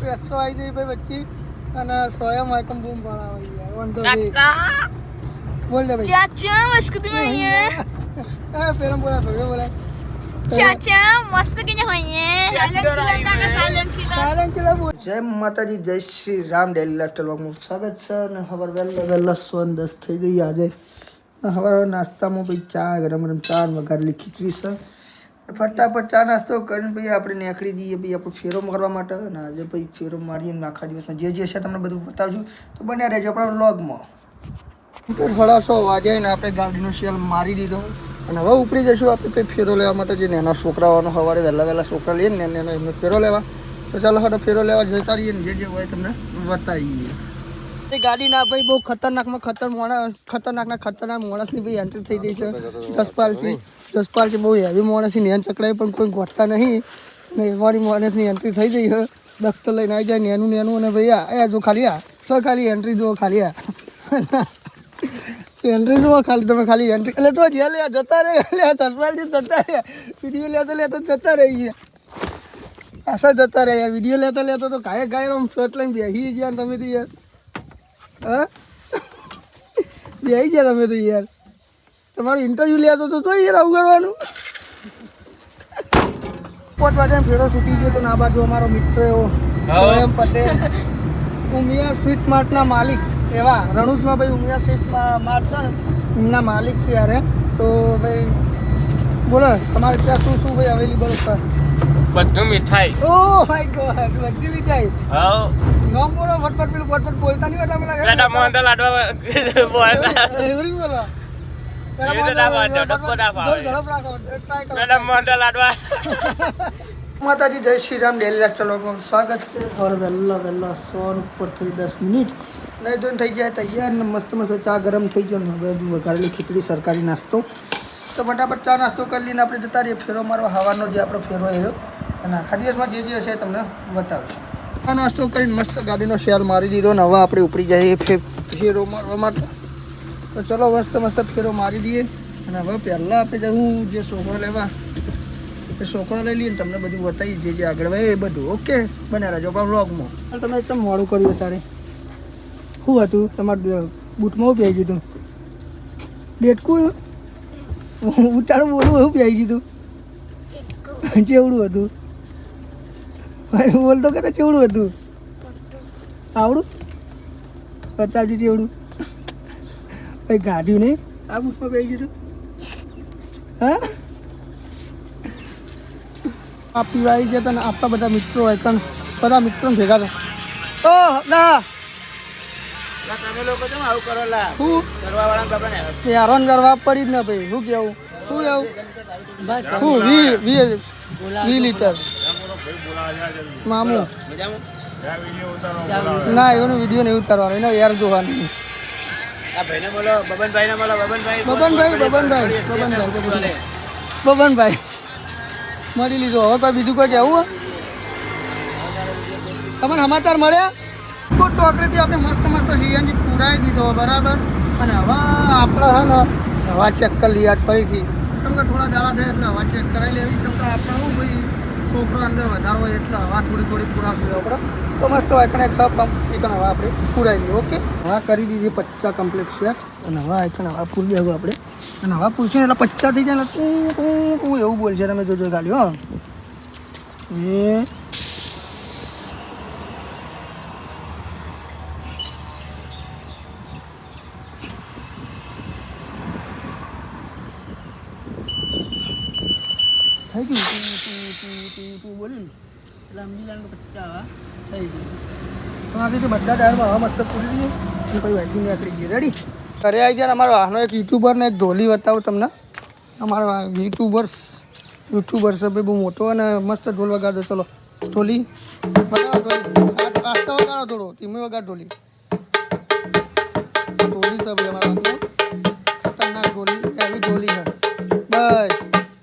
પેસો આવી જઈ ભાઈ વચ્ચે અને સોયા માયકમ બૂમ પડાવે યાર વંદો ચાચા બોલ દે ભાઈ ચાચા મસ્કતી માં અહીંયા પેલા બોલા ચાચા મસ્ત કે હોઈએ સાયલેન્ટ કિલર બોલ જય માતાજી જય શ્રી રામ ડેલી લાઈફસ્ટાઈલ વ્લોગમાં સ્વાગત છે અને ખબર વહેલા 10 થઈ ગઈ આજે હવે નાસ્તામાં ભાઈ ચા ગરમ ગરમ ચા વઘારેલી ખીચડી છે ફટાફટ ચા નાસ્તો કરીને ભાઈ આપણે નીકળી જઈએ ભાઈ આપણે ફેરો મારવા માટે અને આજે ભાઈ ફેરો મારીએ આખા દિવસમાં જે છે તમને બધું બતાવશું તો બન્યા રહેજો આપણા વ્લોગમાં થોડા 100 વાગે ને આપણે ગાડીનો સેલ મારી દીધો અને હવે ઉપરી જઈશું આપણે કંઈ ફેરો લેવા માટે જે નાના છોકરાઓનો સવારે વહેલા છોકરા લઈએ ને એમને ફેરો લેવા તો ચાલો હવે ફેરો લેવા જતા રહીએ ને જે હોય તમને બતાવીએ એ ગાડીના ભાઈ બહુ ખતરનાક માણસની ભાઈ એન્ટ્રી થઈ ગઈ છે જસપાલથી બહુ હેવી માણસની નેન ચકડાઈ પણ કોઈ ગોઠતા નહીં ને એવાની માણસની એન્ટ્રી થઈ ગઈ છે દખ્તર લઈને આવી જાય નેનું અને ભાઈ જો ખાલી એન્ટ્રી જુઓ ખાલી એન્ટ્રી જુઓ ખાલી તમે ખાલી એન્ટ્રી એટલે તો જે લે જતા રહે જસપાલથી જતા રહે વિડીયો લેતો જતા રહીએ આશા જતા રહે યાર વિડીયો લેતો તો ગાય આમ શર્ટ લઈને બેસી ગયા તમે તો યાર હા બેસી ગયા તમે તો યાર તમારું ઇન્ટરવ્યૂ લેતો તો યાર આવું કરવાનું 5 વાગે ફેરો છૂટી ગયો તો ના બાજુ અમારો મિત્ર એવો સ્વયં પટેલ ઉમિયા સ્વીટ માર્ટના માલિક એવા રણુજમાં ભાઈ ઉમિયા સ્વીટ માર્ટ છે ને એમના માલિક છે યારે તો ભાઈ બોલો તમારે ત્યાં શું ભાઈ અવેલેબલ છે બધું મીઠાઈ ઓ માય ગોડ બધી મીઠાઈ હા નામ બોલો ફટફટ બોલતા નહીં હતા પેલા બેટા મોંડા લાડવા બોલતા એવડી બોલો માતાજી જય શ્રી રામ ડેલી લાઈફસ્ટાઈલ સ્વાગત છે और વહેલા 100 ઉપર થઈ 10 મિનિટ નહીં ધોઈને થઈ જાય તૈયાર ને મસ્ત ચા ગરમ થઈ ગયો ને હવે વઘારેલી ખીચડી સરકારી નાસ્તો તો ફટાફટ ચા નાસ્તો કરી લઈને આપણે જતા રહીએ ફેરો મારવા હવાનો જે આપણો ફેરો આવ્યો અને આખા દિવસમાં જે હશે તમને બતાવશું આ નાસ્તો કરીને મસ્ત ગાડીનો શેર મારી દીધો ને હવે આપણે ઉપડી જઈએ ફેરો મારવા માટે તો ચલો મસ્ત ફેરો મારી દઈએ અને હવે પહેલાં આપણે જવું જે છોકરો લેવા એ છોકરો લઈ લઈએ ને તમને બધું બતાવી જે આગળ હોય એ બધું ઓકે બન્યા રહેજો આપણા વ્લોગમાં તમે એકદમ મોડું કર્યું અત્યારે શું હતું તમારું બૂટમાં પહેરી દીધું ડેટકું ઉતારું બોલું એવું પહેરી દીધું ચેવડું હતું બોલતો કે ચેવડું હતું આવડું બતાવજો ચેવડું ભાઈ ગાડ્યું નહીં આ બૂટમાં પહેરી દીધું હા આ પીવાઈ જતા ને આપણા બધા મિત્રો હોય તને બધા મિત્રો ભેગા તો ના તમે લોકો કેમ આવું કરો લા શું કરવા વાળા બાબા ને યારોન કરવા પડી જ ને ભાઈ શું કેવું શું વી લીટર મામુ ના એનો વિડીયો નહીં ઉતારવાનો એને યાર જોવાનું આ ભાઈને બોલો બબનભાઈને બોલો બબનભાઈ મળી લીધો હવે કોઈ બીજું કોઈ જવું તમને સમાચાર મળ્યા કોઈ ચોકલેટથી આપણે મસ્ત સીએનજી પુરાવી દીધો બરાબર અને હવે આપણે હે ને હવા ચેક કરી લઈએ ફરીથી કેમ કે થોડા દાડા થાય એટલે હવા ચેક કરાવી લેવી કેમ કે આપણે શું ભાઈ છોકરો અંદર વધારો હોય એટલે હવા થોડી પુરાવી આપણે તો મસ્ત હોય કને ખપ એક હવા આપણે પુરાવી લઈએ ઓકે હવા કરી દીધી 50 કમ્પ્લીટ સેટ અને હવા છે ને હવા પૂરી દેવું આપણે અને હવા પૂછીને એટલે 50 થઈ જાય ને તું એવું બોલશે તમે જોજો ખાલી હો એ થઈ ગયું તું બોલી એટલે સમજી જાય 50 હવા થઈ ગયું તો આ રીતે બધા ટાયરમાં હવા મસ્ત પૂરી દઈએ એ પછી વાંચી નીકળી જઈએ રેડી ઘરે આવી જાય અમારો આનો એક યુટ્યુબર ને એક ઢોલી બતાવું તમને અમારો યુટ્યુબર્સ છે ભાઈ બહુ મોટો અને મસ્ત ઢોલ વગાડો ચલો ઢોલી બતાવો ઢોલી આસ્તા વગાડો થોડો ધીમે વગાડ ઢોલી છે ભાઈ અમારા ખતરનાક ઢોલી એવી ઢોલી છે બસ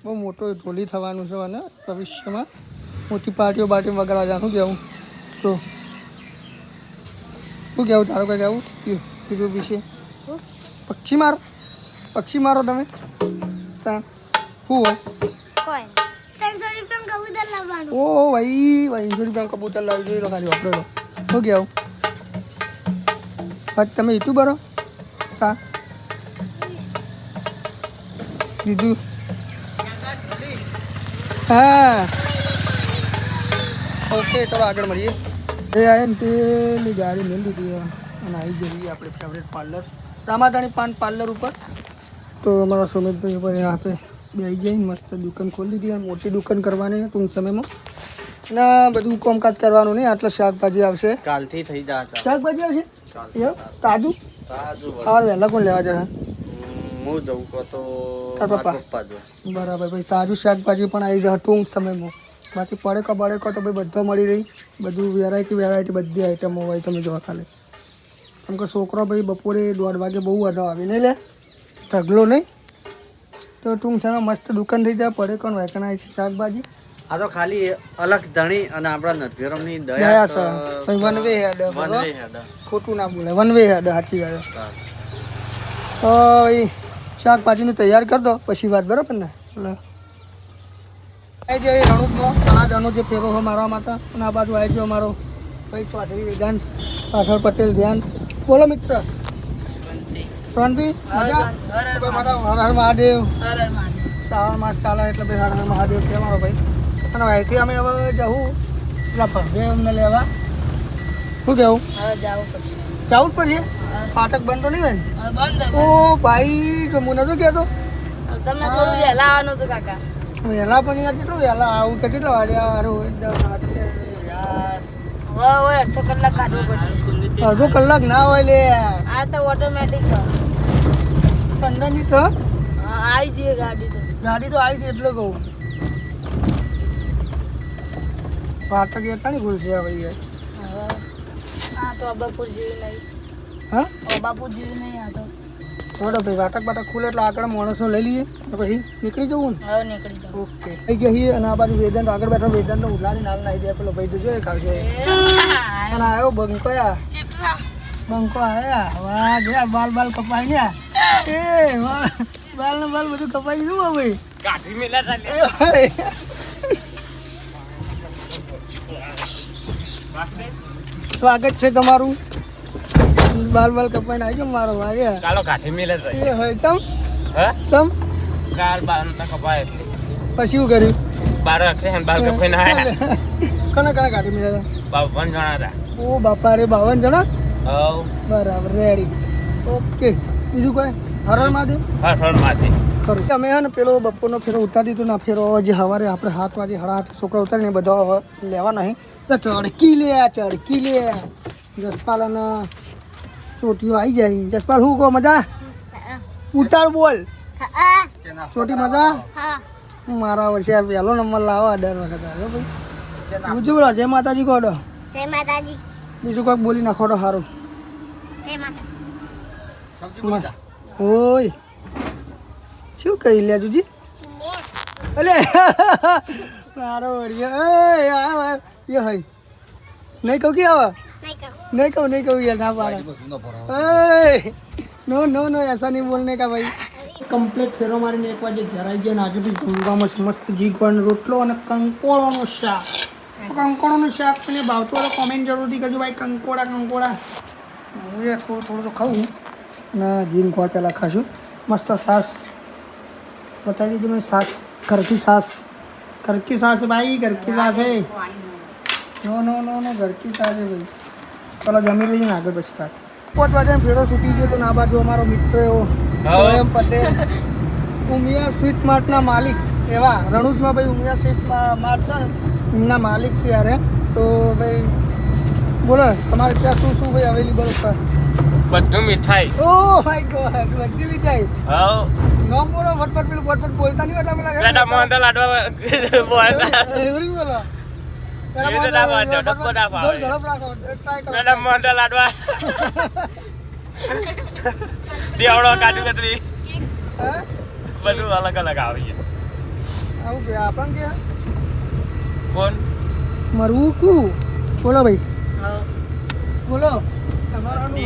બહુ મોટો ઢોલી થવાનું છે અને ભવિષ્યમાં મોટી પાર્ટીઓ વગાડવા જાય શું કહેવું તો શું કહેવું તારો કંઈ કહેવું યુટ્યુબ વિશે પક્ષી મારો તમે શું હોય ओ भाई भाई 100 रुपया कबूतर लावी જોઈ લો ખાલી વાપરો હો ગયા બાદ તમે યુટ્યુબર હો કા બીજું હા ઓકે ચલો આગળ મળીએ એ આયા ને પેલી ગાડી મેં લીધી અને આવી જઈએ આપણે ફેવરેટ પાર્લર રામાધાણી પાન પાર્લર ઉપર તો અમારા સુમિતભાઈ ઉપર આપણે બેસી જઈને મસ્ત દુકાન ખોલી દીધી મોટી દુકાન કરવાની ટૂંક સમયમાં ના બધું કામકાજ કરવાનું નહીં આટલા શાકભાજી આવશે કાલથી થઈ જતા શાકભાજી આવશે એવું તાજું હા વહેલા કોણ લેવા જશે હું જવું કહો તો તાર પપ્પા બરાબર ભાઈ તાજું શાકભાજી પણ આવી જશે ટૂંક સમયમાં બાકી પડેકો બળેકો તો ભાઈ બધો મળી રહી બધું વેરાયટી બધી આઈટમો હોય તમે જોવા ખાલી કેમ કે છોકરો ભાઈ બપોરે 1:30 વાગે બહુ વધો આવી નહીં લે ઢગલો નહીં તો ટૂંક સમય મસ્ત દુકાન થઈ જાય પડે કોણ વેકન આવી છે શાકભાજી આ તો ખાલી અલગ ધણી અને આપણા નટભેરમની દયા છે ભાઈ વન વે હેડ ખોટું ના બોલે વન વે હેડ સાચી વાત તો એ શાકભાજીનું તૈયાર કરી દો પછી વાત બરાબર ને એટલે આવી જાય રણુકનો અનાજનો જે ફેરો હોય મારવા માટે અને આ બાજુ આવી ગયો મારો ભાઈ ચૌધરી વેદાંત પાછળ પટેલ ધ્યાન બોલો મિત્ર શાંતિ મજા મારા હર હર મહાદેવ શ્રાવણ માસ ચાલે એટલે ભાઈ હર હર મહાદેવ છે મારો ભાઈ અને અહીંથી અમે હવે જવું પેલા ભરદેવ અમને લેવા શું કેવું જવું જ પડશે ફાટક બંધ તો નહીં હોય ને ઓ ભાઈ તો હું નતું કહેતો તમને થોડું વહેલા આવવાનું હતું કાકા વહેલા પણ યાર કેટલું વહેલા આવું કે કેટલા વાગ્યા યાર હવે અડધો કલાક કાઢવો પડશે અડધો કલાક ના હોય લે આ તો ઓટોમેટિક ઠંડાની તો આવી જઈએ ગાડી તો આવી છે એટલે કહું ફાટક એટલા નહીં ખુલશે હવે યાર આ તો અબાપુર જેવી નહીં હા અબાપુર જેવી નહીં આ તો થોડો ભાઈ વાટક ખુલે એટલે આગળ માણસો લઈ લઈએ તો પછી નીકળી જવું ને હવે નીકળી જાવ ઓકે થઈ જઈએ અને આ બાજુ વેદાંત આગળ બેઠો વેદાંત તો ઉલાની નાલ નાઈ દે પેલો ભાઈ તો જો ખાવશે અને આવ્યો બંકોયા બંકો આયા વાહ ગયા બાલ કપાઈ ગયા એ બાલ ને બાલ બધું કપાઈ દીધું હવે કાઠી મેલા ચાલે સ્વાગત છે તમારું બાલ કપાઈને આવી ગયો મારો ભાઈ કાલો કાઠી મેલા જાય એ હોય ચમ હા ચમ કાલ બાર ના કપાય એટલે પછી શું કર્યું બાર રાખે હે બાલ કપાઈને આયા કને કાઢી મેળા 52 જણા હતા ઓ બાપા રે 52 જણા હવ બરાબર રેડી ઓકે બીજું કોઈ હરણ મહાદેવ હર માથી ખરું અમે હે ને પેલો બપોરનો ફેરો ઉતારી દીધો ના ફેરો જે સવારે આપણે 7 વાગે 7:30 છોકરા ઉતારીને બધા હવે લેવા નહીં તો ચડકી લે જસપાલ અને ચોટીઓ આવી જાય જસપાલ શું કહો મજા ઉતાર બોલ ચોટી મજા મારા વર્ષે પહેલો નંબર લાવો 18 વખત આવ્યો ભાઈ બીજું બોલો જય માતાજી કહો જય માતાજી બીજું કોઈક બોલી નાખો તો સારું જય માતા ઓય શું કહી લે તુજી અલે મારો વડિયા એ હઈ નહીં કહું કે આવા नहीं कहूँ यार ना पारा नो ऐसा नहीं बोलने का भाई કમ્પ્લીટ ફેરો મારીને એક વાગે જરાઈ જાય ને આજે બી જમવામાં મસ્ત જીગવાનો રોટલો અને કંકોળોનું શાક મને ભાવતું હોય તો કોમેન્ટ જરૂરથી કરજો ભાઈ કંકોડા હું એ થોડું તો ખાઉં ને જીન કોર પહેલાં ખાશું મસ્ત છાશ બતાવી દીધું મેં છાશ ઘર કી છાશ ભાઈ ઘર કી છાશ હે નો ઘર કી છાશ હે ભાઈ ચલો જમી લઈએ ને આગળ પછી કાઢ 5 વાગે ફેરો છૂટી ગયો તો ના બાજુ અમારો મિત્ર એવો સ્વયં પટેલ ઉમિયા સ્વીટ માર્ટના માલિક એવા રણુજમાં ભાઈ ઉમિયા સ્વીટ માર્ટ છે ને એમના માલિક છે યારે તો ભાઈ બોલો તમારે ત્યાં શું ભાઈ અવેલેબલ છે બધું મીઠાઈ ઓ માય ગોડ બધી મીઠાઈ હા નામ બોલો ફટફટ બોલતા નહીં હોતા પેલા બેટા મોંડા લાડવા બોલતા એવડી બોલો મોંડા લાડવા દેવડો કાજુ કતરી બધું અલગ આવી આવું કે આપણ કે કોણ મરવું કુ બોલો ભાઈ બોલો તમારાનું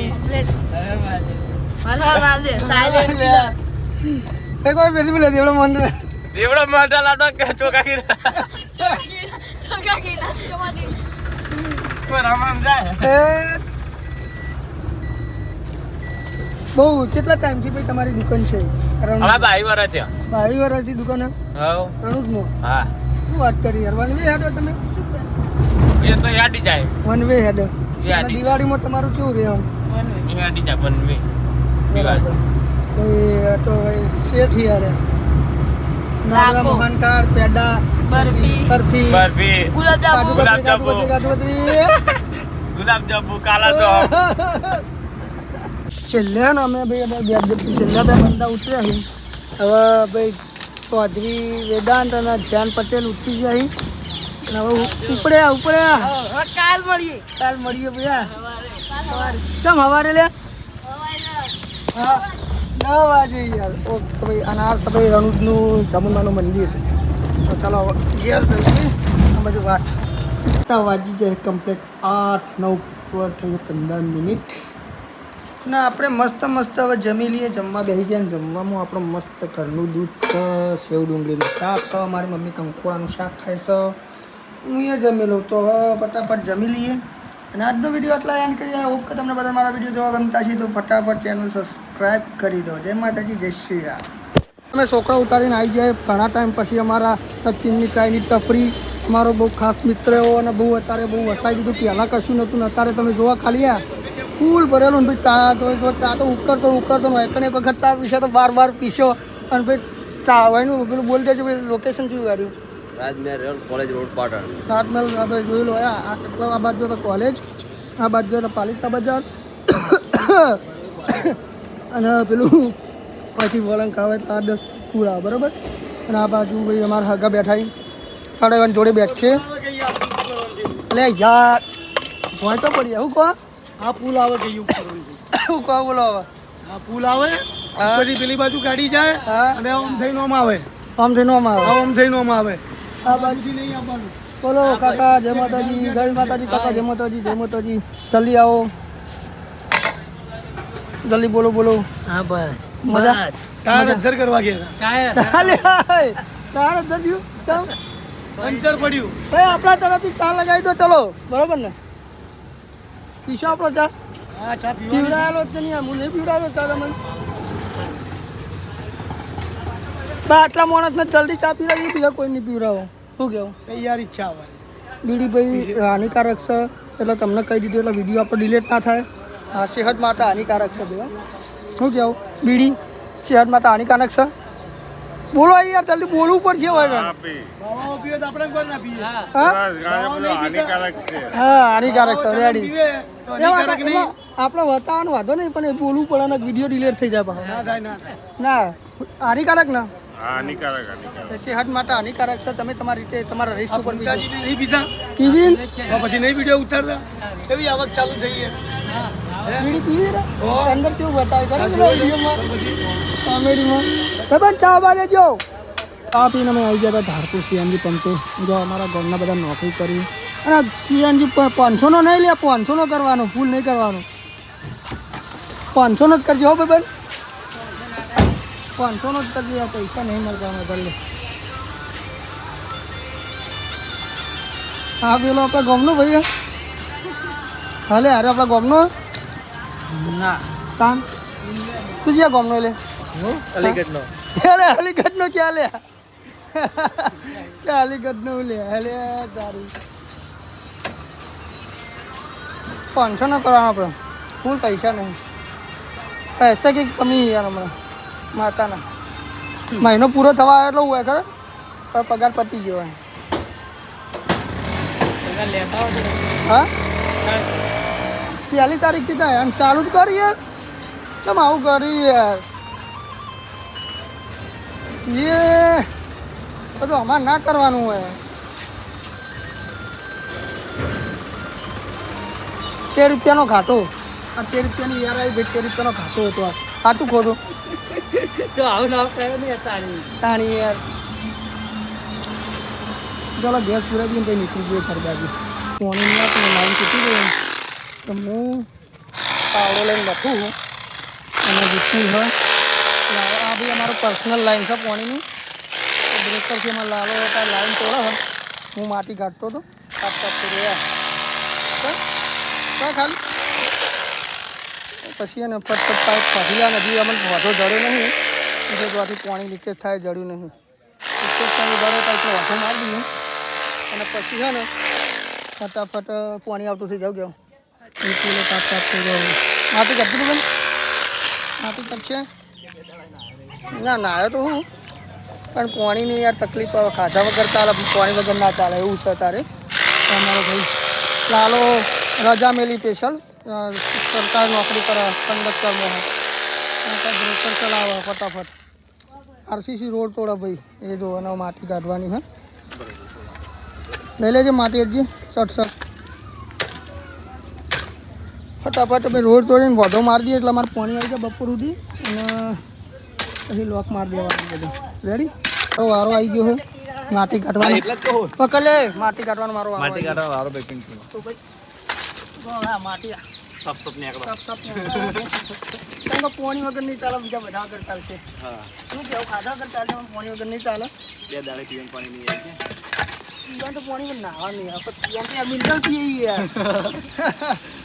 એક વાર ફેરી બોલે દેવડો મોંડા લાડવા ચોકા બહુ કેટલા ટાઈમથી ભાઈ તમારી દુકાન છે? હવે 22 વર્ષ છે. 22 વર્ષથી દુકાન રણુજમાં. હા શું વાત કરી યાર, વન વે હેડો તમે? એ તો યાદી જાય. વન વે હેડો. યાદી. દિવાળીમાં તમારું કેવું રહે આમ? યાદી જાય બનવે દિવાળી. ભાઈ તો ભાઈ શેઠ યાર નાગરા મોહનકાર પેડા બરફી ગુલાબજાંબુ ગુલાબજાંબુ કાલા તો છેલ્લે ને અમે ભાઈ છેલ્લા બે બંદા ઉતર્યા છે. હવે ભાઈ ચૌધરી વેદાંત અને ધ્યાન પટેલ ઉતરી ગયા છે. અને હવે ઉપડ્યા કાલ મળીએ ભૈયા. કેમ હવારે લે? હા 9 વાગે યાર. ઓકે ભાઈ અનાર સભાઈ રણુજનું ચામુંડાનું મંદિર. તો ચાલો ઘેર જઈએ આ બધી વાત. વાજી જાય કમ્પ્લીટ 8-9 પર થઈ 15 મિનિટ. અને આપણે મસ્ત હવે જમી લઈએ, જમવા બેસી જાય. જમવામાં આપણું મસ્ત ઘરનું દૂધ છે, સેવ ડુંગળીનું શાક છે, મારી મમ્મી કંકુવાનું શાક ખાય છે, હું એ જમી લઉં. તો હવે ફટાફટ જમી લઈએ અને આજનો વિડીયો આટલા એન્ડ કરીએ. આઈ હોપ કે તમને બધા મારા વિડીયો જોવા ગમતા છે તો ફટાફટ ચેનલ સબસ્ક્રાઈબ કરી દો. જય માતાજી, જય શ્રી રામ. અમે છોકરા ઉતારીને આવી જાય ઘણા ટાઈમ પછી. અમારા સચિનની કાંઈની ટપરી મારો બહુ ખાસ મિત્ર એવો અને બહુ અત્યારે બહુ વસાઈ દીધું. પહેલાં કશું નહોતું ને અત્યારે તમે જોવા ખાલી આ ફૂલ ભરેલું ને ભાઈ. ચા તો ઉકળતો એકને એક વખત ચા પીશો તો બાર પીશો. અને ભાઈ ચાવાનું પેલું બોલ દેજો ભાઈ. લોકેશન શું ગાડ્યું? રાજમહેલ કોલેજ રોડ પાટણ. રાજમહેલ આપણે જોઈ લો. આ કેટલા આ બાજુ તો કોલેજ, આ બાજુ તો પાલિકા બજાર અને પેલું પછી વળંક આવે તો 10 પૂરા બરાબર. અને આ બાજુ ભાઈ અમારા હગા બેઠા સાડા જોડે બેઠ છે. એટલે યાર હોય તો પડી હું કહો આ પુલ આવે કે યુગ હું કહો બોલો હવે. આ પુલ આવે પછી પેલી બાજુ ગાડી જાય અને આમ થઈને આમ આવે, આમ થઈને આમ આવે, આમ થઈને આમ આવે. આ બાજુથી નહીં આવવાનું. બોલો કાકા જય માતાજી, જય માતાજી કાકા, જય માતાજી, જય માતાજી. જલ્દી આવો, જલ્દી બોલો. હા બસ મજા ટાયર અધર કરવા ગયા તાર દર્યું ચાલ પંચર પડ્યું. ભાઈ આપણા તરફથી ચા લગાવી દો. ચલો બરોબર ને? પીશો આપણો ચા? હા ચા પીવાની. પીવડાયેલો જ છે નહીં. હું નહીં પીવડાવેલો ચા તમને. ભાઈ આટલા માણસને જલ્દી ચા પીવડાવી, બીજા કોઈ નહીં પીવડાવો. શું કહેવું? તૈયાર ઈચ્છા આવે. બીડી ભાઈ હાનિકારક છે એટલે તમને કહી દીધું એટલે વિડીયો આપણો ડિલેટ ના થાય. સેહત માટે હાનિકારક છે ભાઈ. શું કહેવું? બીડી સેહત માટે હાનિકારક છે. બોલો યાર જલ્દી બોલવું પડશે. બાવા પીવે તો આપણે કોઈ ના પીએ. હા હાનિકારક છે. રેડી પીવે તો હાનિકારક નહીં. આપણે બતાવવાનો વાંધો નહીં પણ એ બોલવું પડે ને વિડીયો ડિલેટ થઈ જાય પાછો. ના થાય. ના હાનિકારક ના હાનિકારક. સેહત માટે હાનિકારક છે. તમે તમારી રીતે તમારા રિસ્ક ઉપર પિતાજી નહીં પીતા પીવી તો પછી નહીં વિડીયો ઉતારતા. એવી આવક ચાલુ થઈ છે. બીડી પીવી ને અંદર કેવું બતાવે ખબર વિડીયોમાં કોમેડીમાં. ભાઈ ચા બા લેજો. ચા પીને અમે આવી ગયા હતા ધારપુર સીએનજી પંપે. જો અમારા ગામના બધા નોકરી કરી અને સીએનજી 500નો નહીં લે, 500નો કરવાનો, ફૂલ નહીં કરવાનો. 500નો જ કરજો હો ભાઈ. 500નો જ કરજો, પૈસા નહીં મળવાના ભલે. હા પેલો આપણા ગામનો ભાઈ હાલે અરે આપણા ગામનો ના કામ તું જ્યાં ગામનો લે અલીગઢનો. અલીગઢનો ક્યાં લે? અલીગઢનો લે લે તારી 500 નો કરવાનો આપણે. ફૂલ પૈસા નહીં. પૈસા કંઈક કમી યાર હમણાં માતાના. મહિનો પૂરો થવા આવ્યો એટલો હોય ખરે પણ પગાર પતી ગયો હોય. હા 41 તારીખથી થાય અને ચાલુ જ કરી યાર. કેમ આવું કરી યાર? એ બધું અમારે ના કરવાનું હોય. 13 રૂપિયાનો ઘાટો. આ 13 રૂપિયાની યાર આવી ભાઈ 13 રૂપિયાનો ઘાટો હતો. આ સાચું ખોટું તો આવું ના થાય ને તાણી યાર. ચાલો ગેસ પૂરા દઈએ પછી નીકળી જઈએ ઘર બાજુ. પાણી લાઈન તૂટી ગઈ તો હું પાવડો લઈને બઠું અને વિસ્કુલ હોય. આ બી અમારો પર્સનલ લાઈન છે પાણીની. બ્રેકરથી એમાં લાવો લાઈન તોડે હું માટી કાઢતો હતો કાઢતો રહ્યા ખાલી પછી એને ફટફટ પાઇપ કાઢી લે નથી અમને વધો જડ્યો નહીં એટલે ત્યાંથી પાણી લીકેજ થાય જડ્યું નહીં લીકેજ પાણી જડે તો એટલે વધો મારી દઈએ અને પછી છે ને ફટાફટ પાણી આવતું થઈ જાવ ગયું નીચે તાપ તાપ થઈ ગયો માટી કાઢી દીધું માટી કાઢશે ના આવ્યો તો હું પણ પાણીની યાર તકલીફ આવે ખાધા વગર ચાલે પાણી વગર ના ચાલે એવું છે તારે અમારો ભાઈ લાલો રજા મેલી સ્પેશિયલ સરકાર નોકરી કરે કંડક્ટરમાં બ્રેકર ચલાવે ફટાફટ આરસીસી રોડ તોડે ભાઈ એ જો અને માટી કાઢવાની હે લઈ લેજે માટી હજી શટ ફટાફટ ભાઈ રોડ તોડીને વધો મારી દઈએ એટલે અમારે પાણી આવી જાય બપોર સુધી અને પછી લોક મારી દેવાનું બધું રેડી તો વારો આવી ગયો છે માટી કાઢવાનો પકડ લે માટી કાઢવાનો મારો વારો માટી કાઢવાનો વારો બેકિંગ તો ભાઈ હા માટી સપ પાણી વગર નહીં ચાલે બીજા બધા વગર ચાલશે શું કેવું ખાધા વગર ચાલશે પણ પાણી વગર નહીં ચાલે 2 દાડે પીવાનું પાણી નહીં આવે પીવાનું તો પાણી વગર નાવા નહીં આવે પીવાનું તો મિનરલ પીએ યાર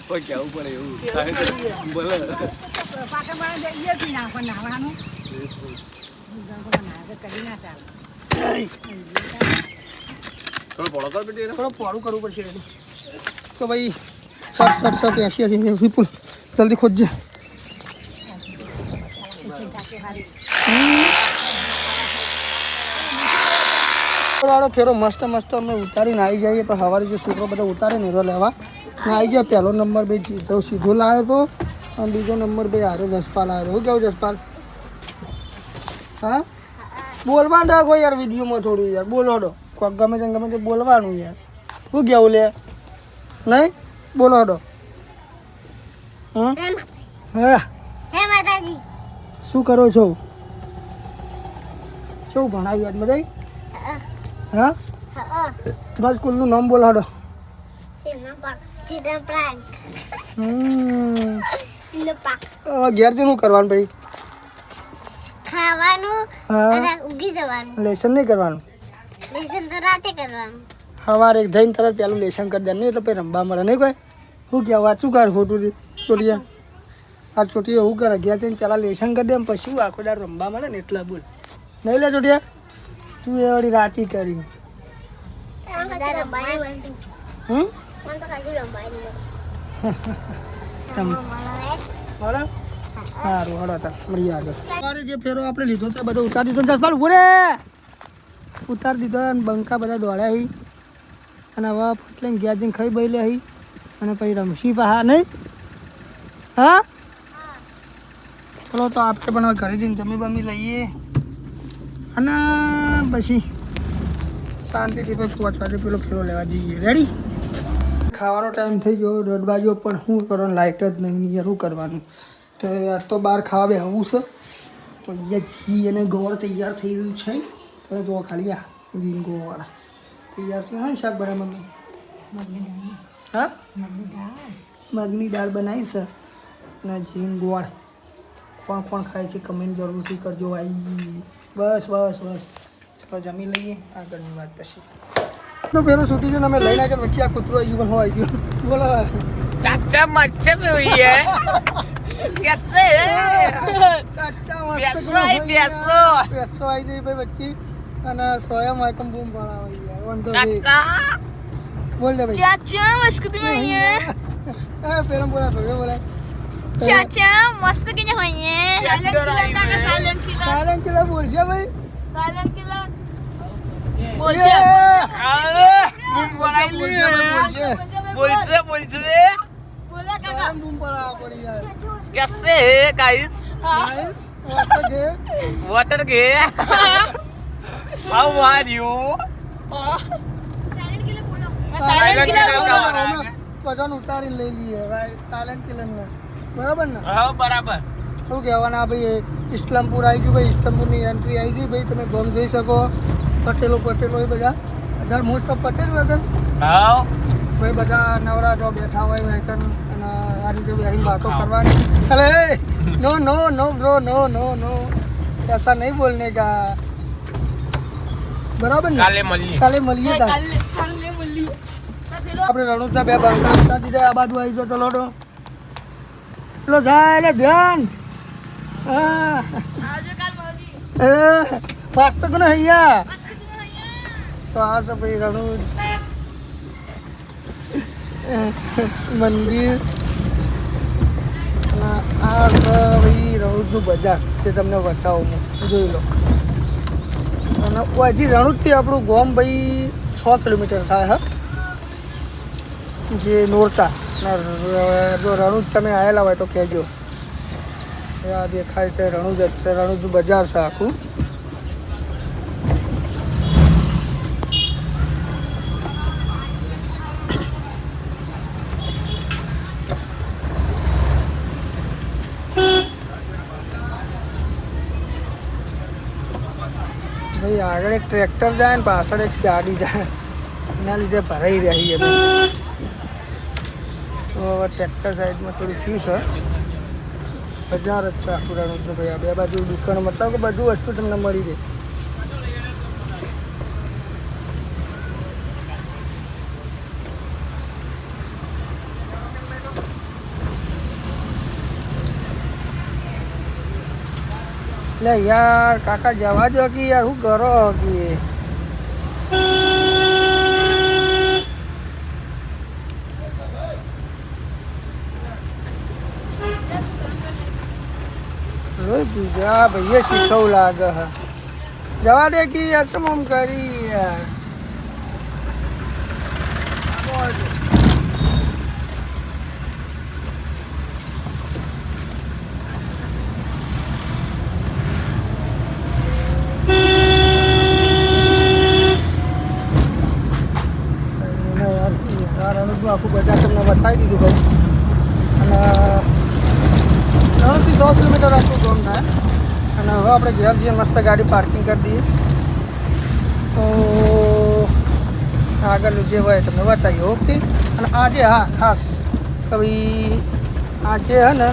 કોઈ કેવું પડે એવું બોલે પાકે બને દઈએ પી નાખો નાવાનું થોડો પોળું કરવું પડશે તો ભાઈ સટ 80 વિપુલ જલ્દી ખોજજે વાળો ફેરો મસ્ત અમે ઉતારીને આવી જઈએ તો સવારે જે છોકરો બધા ઉતારે ને એ લેવા ને આવી ગયા પહેલો નંબર ભાઈ જીતો સીધો લાવ્યો હતો અને બીજો નંબર ભાઈ હારો જસપાલ આવ્યો શું કેવું જસપાલ હા બોલવાનું રાખો યાર વિડીયોમાં થોડું યાર બોલો હડો કોક ગમે તે બોલવાનું યાર શું કેવું લે નહીં બોલો હડો હા શું કરો છો શું ભણાવી યાદ મજા હા તમારા સ્કૂલનું નામ બોલો હડો ઘેર શું કરવાનું ભાઈ ખાવાનું અને ઊંઘી જવાનું લેસન નહીં કરવાનું લેસન તો રાતે કરવાનું સવારે જઈને તરત પેલું લેસન કરી દેવાનું એટલે પછી રમવા મળે નહીં કોઈ શું કહેવું વાંચું કર ખોટું ચોટિયા આ ચોટિયા એવું કરે ગયા જઈને પહેલાં લેસન કરી દે પછી આખો દાડ રમવા મળે ને એટલા બોલ નહીં લે ચોટિયા તું એ વળી રાતી કરી સારું હડો હતા મળીએ આગળ સવારે જે ફેરો આપણે લીધો તો બધો ઉતારી દીધો જસપાલ ઉરે ઉતારી દીધો અને બંકા બધા દોડ્યા હી અને હવે ફટલે ગયા જઈને ખાઈ બઈ લે હી અને પછી રમશી પા નહીં હા ચલો તો આપણે પણ હવે ઘરે જઈને જમી બમી લઈએ અને પછી શાંતિથી પછી 5 વાગે પેલો ફેરો લેવા જઈએ રેડી ખાવાનો ટાઈમ થઈ ગયો 1:30 વાગ્યો પણ શું કરવાનું લાઇટ જ નહીં યાર શું કરવાનું તો આજ તો બહાર ખાવા બેહવું છે તો અહીંયા ઘી અને ગોળ તૈયાર થઈ રહ્યું છે તમે જો ખાલી આ ગ્રીન ગોળવાળા તૈયાર છે હા શાક બનાવે મમ્મી હા મગની દાળ બનાવી છે અને જીન ગોળ કોણ ખાય છે કમેન્ટ જરૂરથી કરજો ભાઈ બસ ચલો જમી લઈએ આગળની વાત પછી તો પેલો છૂટી છે ને અમે લઈને કે મચ્છી આ કૂતરો આવી ગયો આવી ગયો બોલો ચાચા મચ્છે में हुई है कैसे ચાચા पैसो आई पैसो પેસો આવી જઈ ભાઈ બચ્ચી અને સોયા માયકમ બૂમ પડાવે યાર વંદો चाचा બોલ દે ભાઈ ચાચા મસ્કતી में हुई है હા પેલા બોલા चाचा मस्त के हुई है साइलेंट किलर સાયલેન્ટ કિલર બોલ છે ભાઈ साइलेंट किलर બોલ છે बूम पड़ाई બોલ છે बोल से बोला સોયા બૂમ પડાવે પડી યાર कैसे है गाइस ગાઈસ વાતો કે वाटर के how are you silent killer बोलो Silent killer बोलो। બધાને ઉતારીને લઈ લઈએ ભાઈ સાયલેન્ટ કિલર ને બરાબર ને हाँ बराबर શું કહેવાના ભાઈ ઇસ્લામપુર આવી ગયું ભાઈ ઇસ્લામપુરની એન્ટ્રી આવી ગઈ ભાઈ તમે ગોમ જોઈ શકો પટેલો એ બધા મોસ્ટ ઓફ પટેલ વગર हाँ ભાઈ બધા નવરા જો બેઠા હોય વેકન અને આ રીતે બેહીને વાતો કરવાની અરે નો નો નો બ્રો નો નો નો ऐसा नहीं बोलने का બરાબર ને કાલે મળીએ. કાલે મળીએ તાર આપણે રણુજના બે બાંસા આપતા દીધા આ બાજુ આવી જાઓ ચલો તો ચલો જાય એટલે ધ્યાન હા ફાસ્ટ તો કોને હૈયા તો આ છે ભાઈ રણુજ મંદિર અને આ છે ભાઈ રણુજનું બજાર તે તમને બતાવું હું જોઈ લો અને હજી રણુજથી આપણું ગામ ભાઈ 6 કિલોમીટર થાય હા જે નોરતા જો રણુજ તમે આવેલા હોય તો કહેજો આ દેખાય છે રણુજ જ છે રણુજનું બજાર છે આખું ભાઈ આગળ એક ટ્રેક્ટર જાય ને પાછળ એક ગાડી જાય એના લીધે ભરાઈ રહી છે ભાઈ તો હવે ટ્રેક્ટર સાઈડમાં થોડું થયું છે બજાર જ છે આખું રણુજનું ભાઈ આ બે બાજુ દુકાનો મતલબ કે બધું વસ્તુ તમને મળી રહે એટલે યાર કાકા જવા દો કે યાર શું કરો કે બીજા ભાઈએ શીખવું લાગે હ જવા દે કે યાર તમે આમ કરી યાર આખું બજાર તમને બતાવી દીધું ભાઈ અને 9 થી 100 કિલોમીટર આખું ગામ થાય અને હવે આપણે ઘેર જઈએ મસ્ત ગાડી પાર્કિંગ કરી દઈએ તો આગળનું જે હોય તમને બતાવીએ ઓકે અને આજે હા ખાસ કે ભાઈ આજે હે ને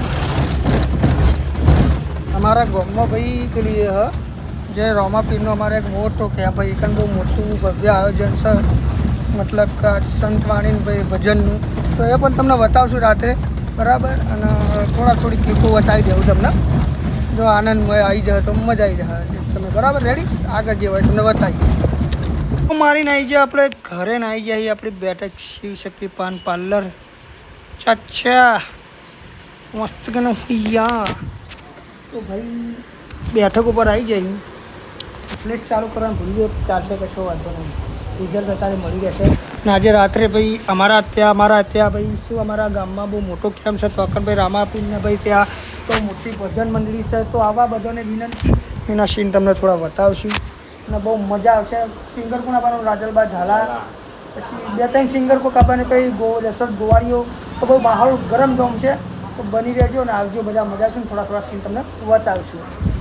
અમારા ગામમાં ભાઈ પેલી જે રોમાપીરનો અમારે એક મોટો ક્યાં ભાઈ એકન બહુ મોટું ભવ્ય આયોજન છે મતલબ કે સંતવાણી ભાઈ ભજનનું તો એ પણ તમને બતાવશું રાત્રે બરાબર અને થોડી ક્લિપો બતાવી દેવું તમને જો આનંદમય આવી જાય તો મજા આવી જાય તમે બરાબર રેડી આગળ જે હોય તમને બતાવીએ મારીને આવી જાય આપણે ઘરે ને આવી જાય આપણી બેઠક શિવશક્તિ પાન પાર્લર ચાચા મસ્ત કે યા તો ભાઈ બેઠક ઉપર આવી જાય પ્લેસ ચાલુ કરવાનું ભૂલી જાય ચાલશે કશો વાંધો નહીં રિઝલ્ટ અત્યારે મળી રહેશે અને આજે રાત્રે ભાઈ અમારા ત્યાં ભાઈ શું અમારા ગામમાં બહુ મોટો કેમ્પ છે તો અકનભાઈ રામાપીરને ભાઈ ત્યાં તો મોટી ભજન મંડળી છે તો આવા બધાને વિનંતી એના સીન તમને થોડા બતાવશું અને બહુ મજા આવશે સિંગર કોણ આપવાનું રાજલબા ઝાલા પછી 2-3 સિંગર કોક આપણને પછી જસદ ગોવાળીઓ તો બહુ માહોલ ગરમ જોમ છે તો બની રહેજો અને આવજો બધા મજા આવશે ને થોડા સીન તમને બતાવશું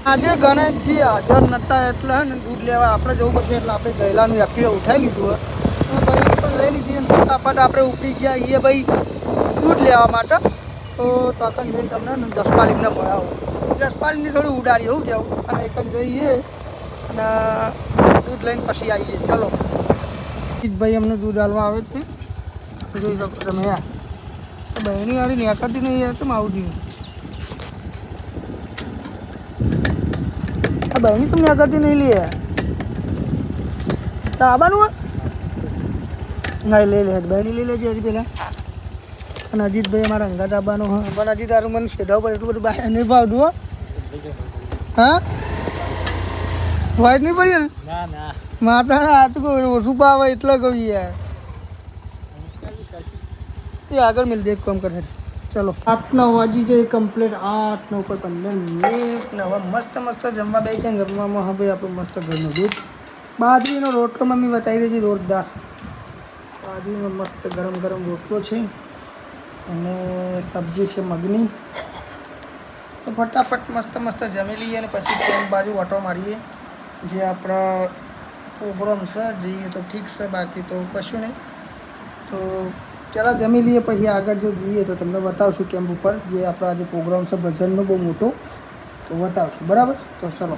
આજે ગણેશજી હાજર નહોતા એટલે ને દૂધ લેવા આપણે જવું પડશે એટલે આપણે ગયેલાનું એક્ટિવા ઉઠાવી લીધું હોય ભાઈ પણ લઈ લીધી અને ફટાફટ આપણે ઉપડી ગયા એ ભાઈ દૂધ લેવા માટે તો તકન જઈને તમને જસપાલીને મળાવો જસપાલીને થોડું ઉડાડી એવું કહેવું અને એકન જઈએ અને દૂધ લઈને પછી આવીએ ચલો ભાઈ અમને દૂધ હાલવા આવે છે જોઈ શકો તમે યાર બહેની વાળી નેકરતી નહીં યાર કેમ આવું થયું બહેની તમને આગળથી નહીં લે તો આવવાનું ના લઈ લે બહેની લઈ લેજે હજી પહેલાં અને અજીતભાઈ અમારા અંગાત આવવાનું હા પણ અજીત તારું મને શેડાવ પડે એટલું બધું બહાર નહીં ભાવતું હો હા વાઈટ નહીં પડી ને માતાના હાથ કોઈ ઓછું ભાવે એટલે કહું યાર એ આગળ મિલ દે એક કામ કરે ચલો 8-9 વાગી જાય કમ્પ્લીટ 8-9 પર 15 મિનિટ ને હવે મસ્ત જમવા બે છે ને જમવામાં હવે આપણું મસ્ત ઘરનું દૂધ બાજરીનો રોટલો મમ્મી બતાવી દેજે જોરદાર બાજરીનો મસ્ત ગરમ રોટલો છે અને સબ્જી છે મગની તો ફટાફટ મસ્ત જમી લઈએ અને પછી તેમ બાજુ ઓટો મારીએ જે આપણા પ્રોગ્રામ છે જઈએ તો ઠીક છે બાકી તો કશું નહીં તો પહેલાં જમી લઈએ પછી આગળ જો જઈએ તો તમને બતાવશું કેમ્પ ઉપર જે આપણા જે પ્રોગ્રામ છે ભજનનો બહુ મોટો તો બતાવશું બરાબર તો ચલો